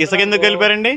ఇసుక ఎందుకు కలిపారండి?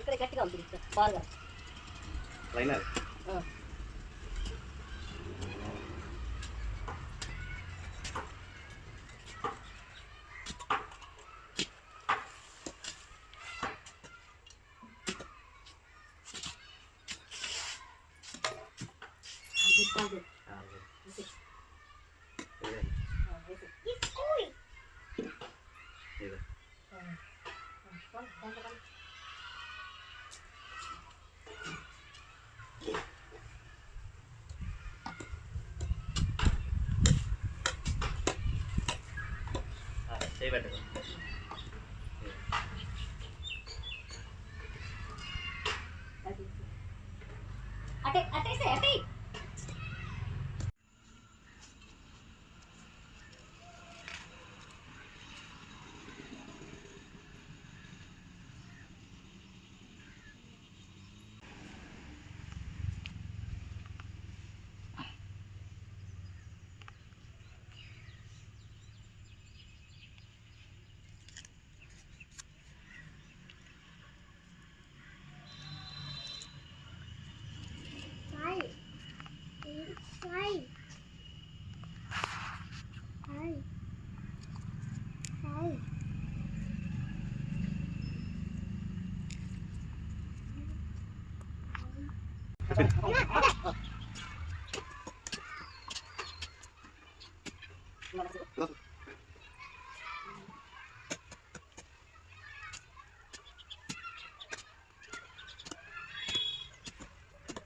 ఇక్కడ గట్టిగా ఉంటుంది బాగా లైనర్ అటే అటేసే అటే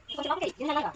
కొంచెం లోపలికి నిన్నలాగా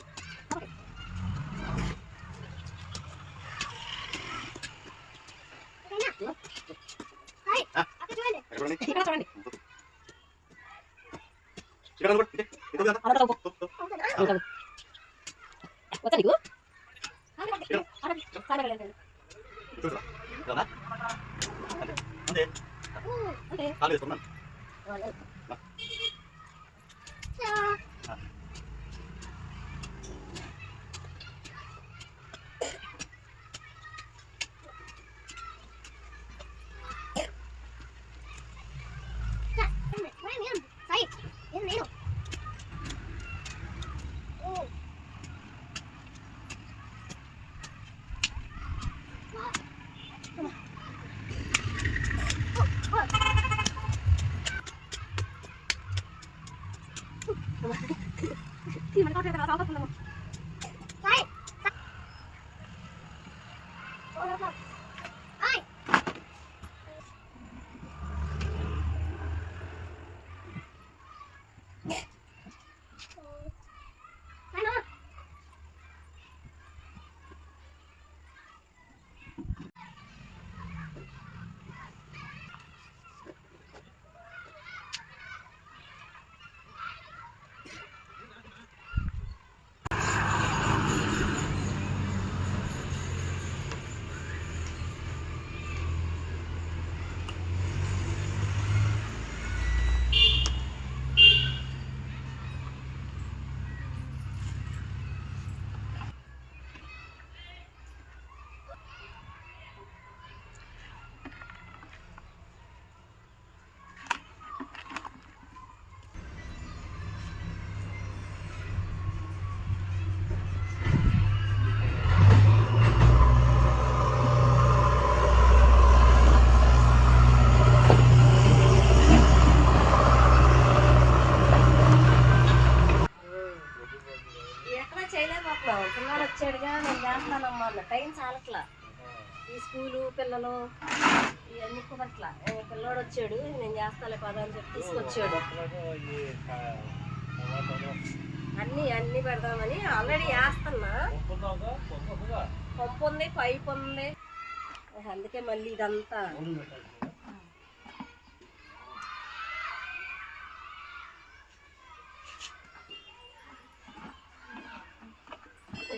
వచ్చా నీకు పిల్లలు ఇవన్నీ కుదరట్లా పిల్లోడు వచ్చాడు నేను చేస్తాలే పద అని చెప్పి తీసుకొచ్చాడు అన్నీ పెడదామని ఆల్రెడీ వేస్తున్నా పప్పు ఉంది పైపు ఉంది అందుకే మళ్ళీ ఇదంతా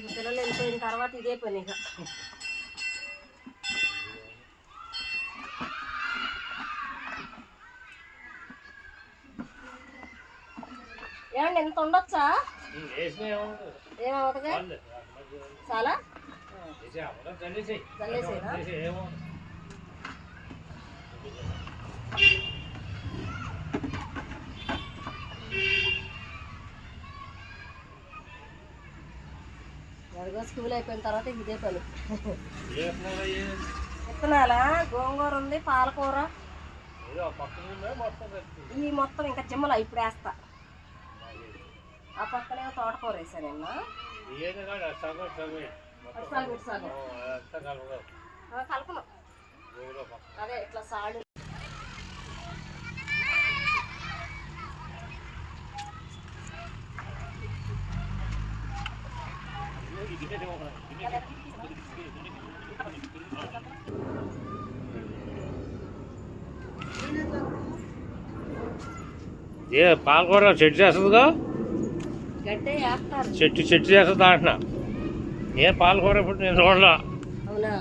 పిల్లలు వెళ్ళిపోయిన తర్వాత ఇదే పని ఇక ఏమండి ఎంత ఉండొచ్చా ఏమవుతుంది చాలా చల్లేసేనా స్కూల్ అయిపోయిన తర్వాత ఇదే పని విత్తనాలా గోంగూర ఉంది పాలకూర ఈ మొత్తం ఇంకా జిమ్మలా ఇప్పుడు వేస్తా ఆ పక్కనే తోటకూర వేసా నిన్న కలపను అదే ఇట్లా సాడు ఏ పాలకూర చెట్టు చేస్తుందిగా గడ్డే వేస్తారు చెట్టు చేస్తుందా అంటున్నా ఏ పాలకూర ఇప్పుడు నేను చూడలా అవునా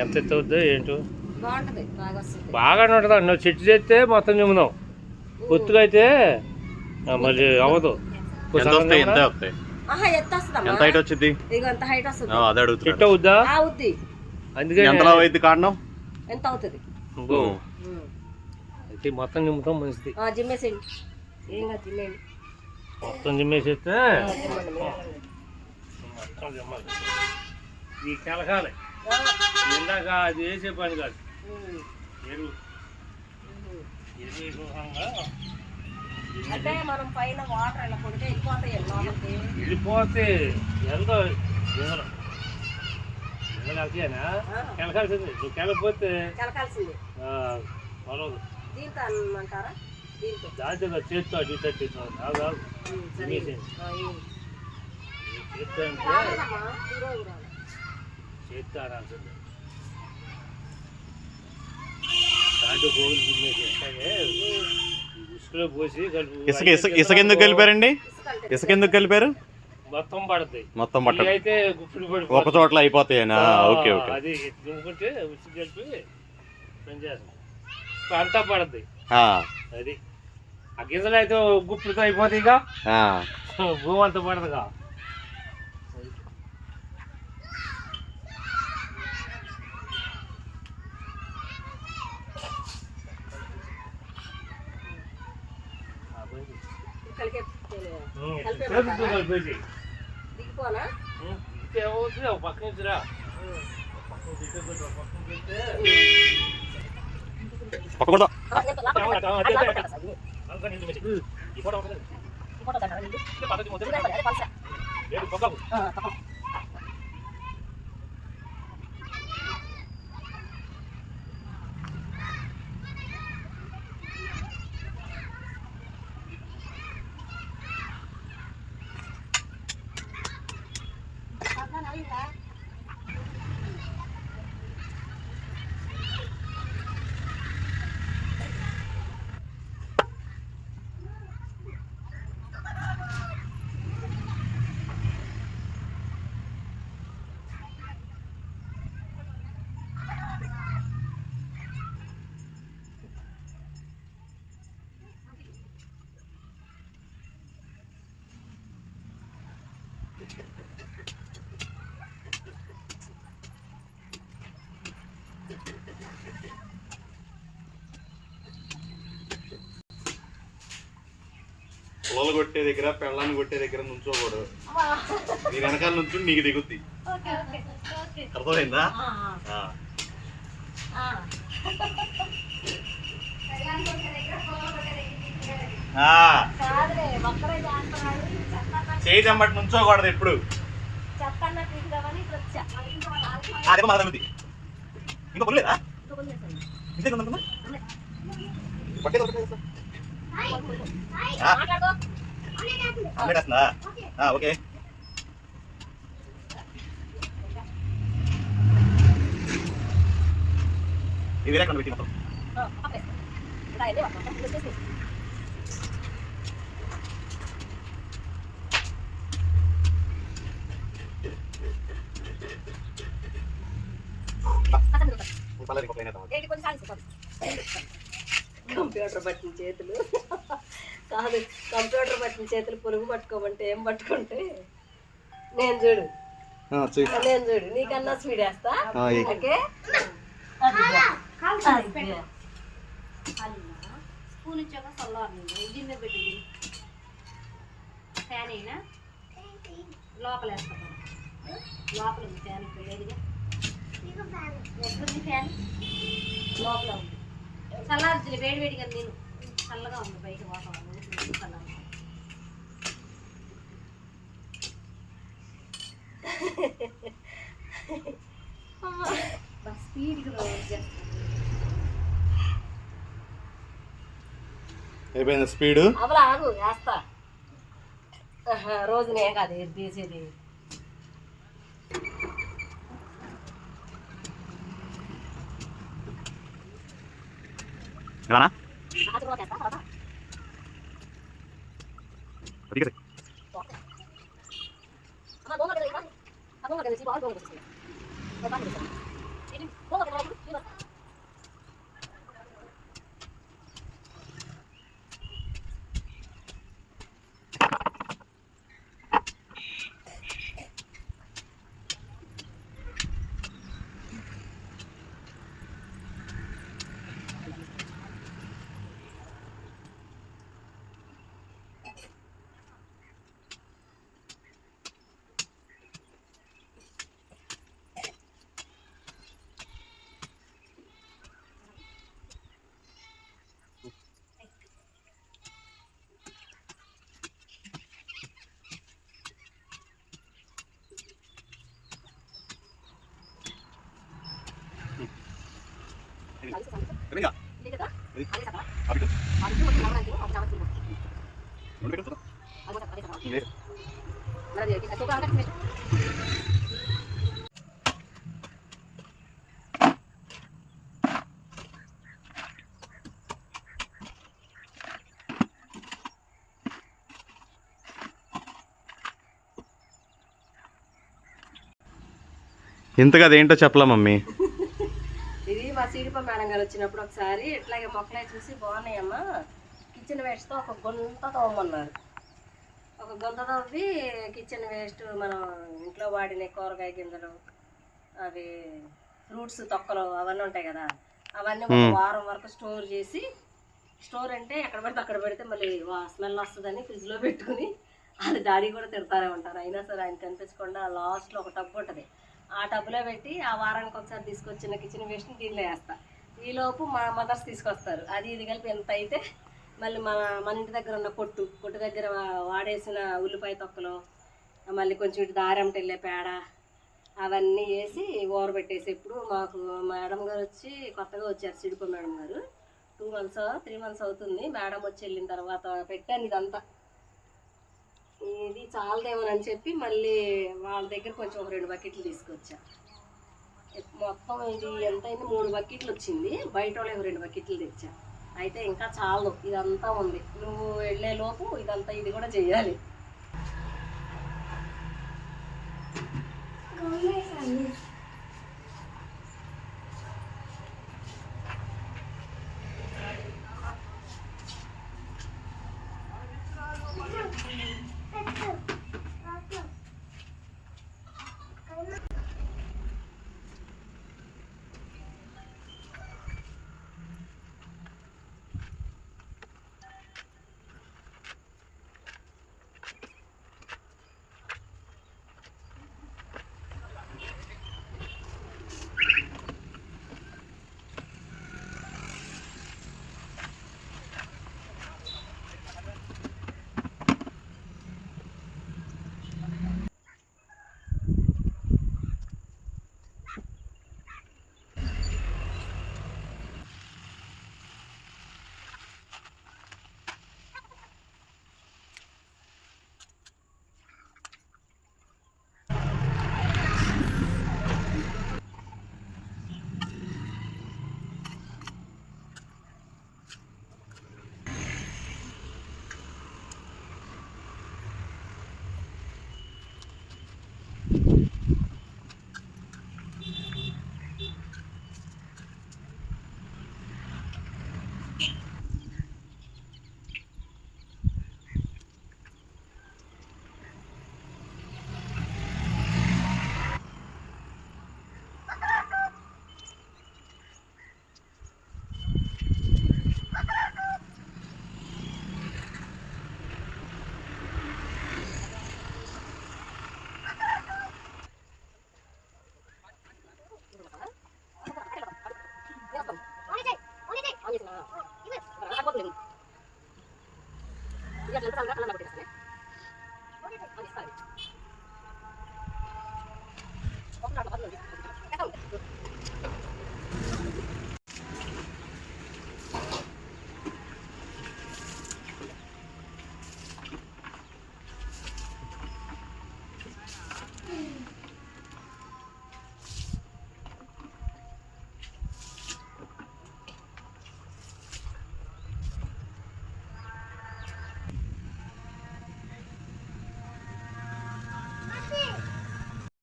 ఎంత ఎత్తు అవుద్దో ఏంటో బాగుంటది బాగా వస్తుంది బాగానే ఉంటుంది నువ్వు చెట్టు చేస్తే మొత్తం చెమ్ముదాం పొత్తుగా అయితే మళ్ళీ అవ్వదు ఎంత హైట్ వచ్చింది చెట్టు అవుద్దా అందుకే ఎంత కారణం ఎంత అవుతుంది అయితే మొత్తం నిమ్ముతాం మంచిది జిమ్మేసేయండి ఏం కాదు తినేయండి మొత్తం జిమ్మేసేస్తే మొత్తం జిమ్మాలి ఈ కెలకాలి ఇందాక అది వేసే పని కాదు ఎరువు అంటే మనం పైన వాటర్ ఇలా కొడితే వెళ్ళిపోతే ఎంతో జిమ్మలేనా కెలకాల్సింది నువ్వు కెలకపోతే కెలకాల్సింది పొలదు దీంతో అనమంటారా దీంతో దాంట్లో చేత్తో అటు ఇటు చేత్తో చేత్తో అనాల్సింది దాంట్లో గోగులు ఉసుకులో పోసి ఇసుక ఎందుకు కలిపారండి ఇసుక ఎందుకు కలిపారు మొత్తం పడుతుంది మొత్తం పట్ట అయితే గుప్పుడు పడి ఒక చోట్ల అయిపోతాయనా ఓకే ఓకే అది దుమ్ముకుంటే ఉసుకు కలిపి పని చేస్తాం అంతా పడుతుంది అది ఆ గింజలు అయితే గుప్పుడుతో అయిపోతాయి ఇక భూమి అంతా పడదుగా దిగిపోనా పక్క నుంచి రా పొలాలు కొట్టే దగ్గర పెళ్ళాన్ని కొట్టే దగ్గర నుంచోకూడదు నీ వెనకాల నుంచి నీకు దిగుద్ది అర్థమైందా చేయి చెమ్మటి నుంచోకూడదు ఎప్పుడు అదే మా తగ్గుద్ది ఇంకా కొనలేదా? ఇంకో కొన్ని వేస్తాను. ఇంతే ఉందనుకున్నా? ఉన్నాయి. పట్టేది ఒకటే వేస్తా. మాట్లాడుకో. ఆమ్లెట్ వేస్తుందా? ఓకే. ఇది వేరే పెట్టి మొత్తం ఓకే. ఇలా అయితే మొత్తం వచ్చేసి. పల్లె ఇంకో ప్లేన్ ఏంటి కొంచెం సాధిస్తాను. కంప్యూటర్ పట్టిన చేతులు కాదు, కంప్యూటర్ పట్టిన చేతులు పురుగు పట్టుకోమంటే ఏం పట్టుకుంటే నేను చూడు, నేను చూడు నీకన్నా స్పీడ్ వేస్తా. ఓకే స్కూల్ ఇచ్చాక చల్లారు ఇంజిన్ మీద పెట్టింది ఫ్యాన్ అయినా లోపల వేస్తాను. లోపల ఉంది ఫ్యాన్, ఇక్కడ లేదుగా. ఎక్కడుంది ఫ్యాన్? లోపల ఉంది. చల్లారుతుంది వేడి వేడిగా, నేను చల్లగా ఉంది బయట వాతావరణం చల్లగా. స్పీడ్గా అయిపోయింది స్పీడ్. అవలా ఆగు వేస్తా. రోజు నేను కాదు ఇది తీసేది. ఇంతగా అదేంటో చెప్పలా మమ్మీ. ఇది మా సీడిప మేడం గారు వచ్చినప్పుడు ఒకసారి ఇట్లాగే మొక్కలే చూసి బాగున్నాయమ్మా, కిచెన్ వేస్ట్తో ఒక గుంత తోమన్నారు. ఒక గుంత తవ్వి కిచెన్ వేస్ట్ మనం ఇంట్లో వాడిన కూరగాయ గింజలు, అవి ఫ్రూట్స్ తొక్కలు అవన్నీ ఉంటాయి కదా, అవన్నీ ఒక వారం వరకు స్టోర్ చేసి, స్టోర్ అంటే ఎక్కడ పడితే అక్కడ పెడితే మళ్ళీ స్మెల్ వస్తుందని ఫ్రిడ్జ్లో పెట్టుకుని, అది డాడీ కూడా తిడతారే ఉంటారు. అయినా సరే ఆయన కనిపించకుండా లాస్ట్లో ఒక టబ్బు ఉంటుంది, ఆ టబ్బులో పెట్టి ఆ వారానికి ఒకసారి తీసుకొచ్చిన కిచెన్ వేస్ట్ని దీనిలో వేస్తా. ఈలోపు మా మదర్స్ తీసుకొస్తారు, అది ఇది కలిపి ఎంత అయితే మళ్ళీ మన ఇంటి దగ్గర ఉన్న కొట్టు దగ్గర వాడేసిన ఉల్లిపాయ తొక్కలు, మళ్ళీ కొంచెం ఇటు దారంట వెళ్ళే పేడ, అవన్నీ వేసి ఊరబెట్టేసి. ఇప్పుడు మాకు మేడం గారు వచ్చి కొత్తగా వచ్చారు, సిడిపో మేడం గారు. 2 months 3 months అవుతుంది మేడం వచ్చి వెళ్ళిన తర్వాత పెట్టాను ఇదంతా. ఇది చాలదేమోనని చెప్పి మళ్ళీ వాళ్ళ దగ్గర కొంచెం ఒక 2 buckets తీసుకొచ్చా. మొత్తం ఇది ఎంతైంది 3 buckets వచ్చింది, బయట వాళ్ళకి 2 buckets తెచ్చా. అయితే ఇంకా చాలు, ఇదంతా ఉంది. నువ్వు వెళ్ళే లోపు ఇదంతా ఇది కూడా చెయ్యాలి.